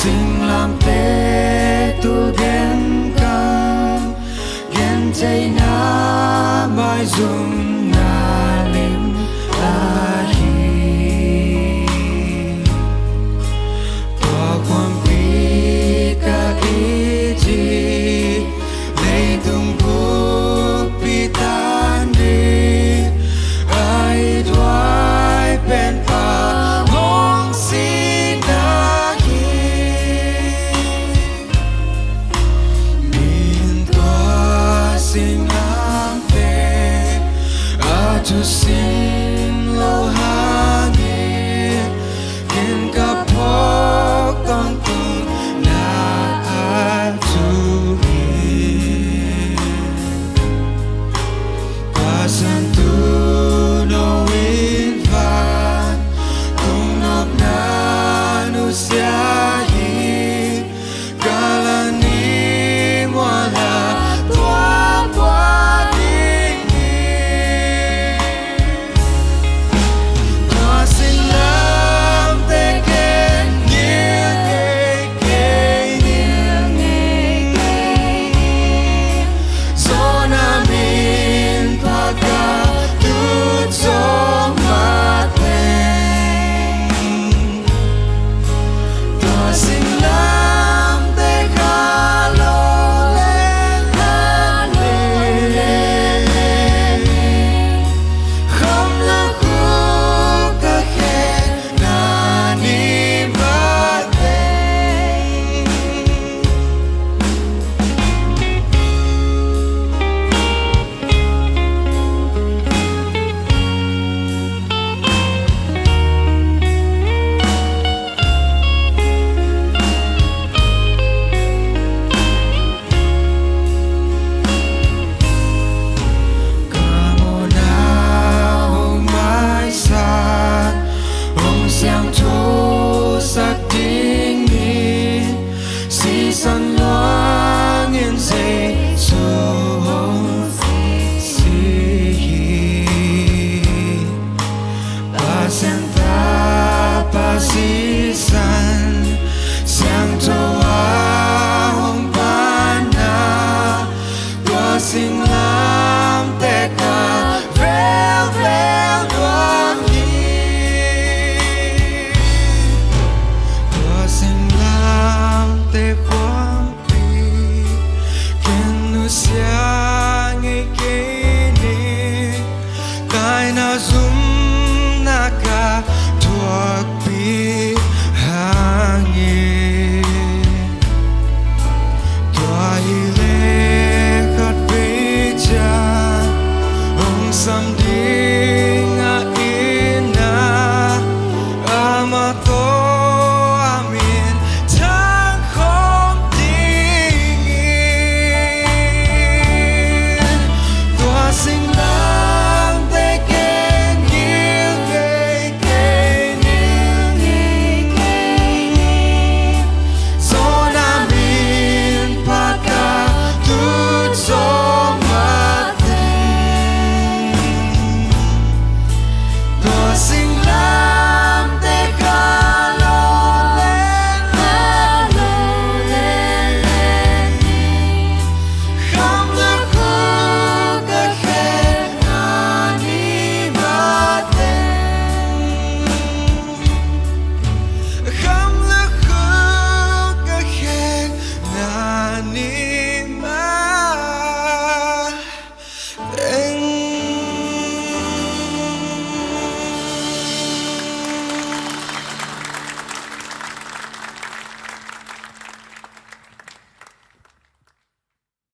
sinh làm tế tu gen cam gen chay na mai zum na lim a hi tua quan pi ka ki chi lấy tung bu pi tan đi ai đoái bên pa mong xin đã min tua xin làm về a tu xin lâu hàng in ka phok con tung na a tu pasan tu no in van tung nop na nu sia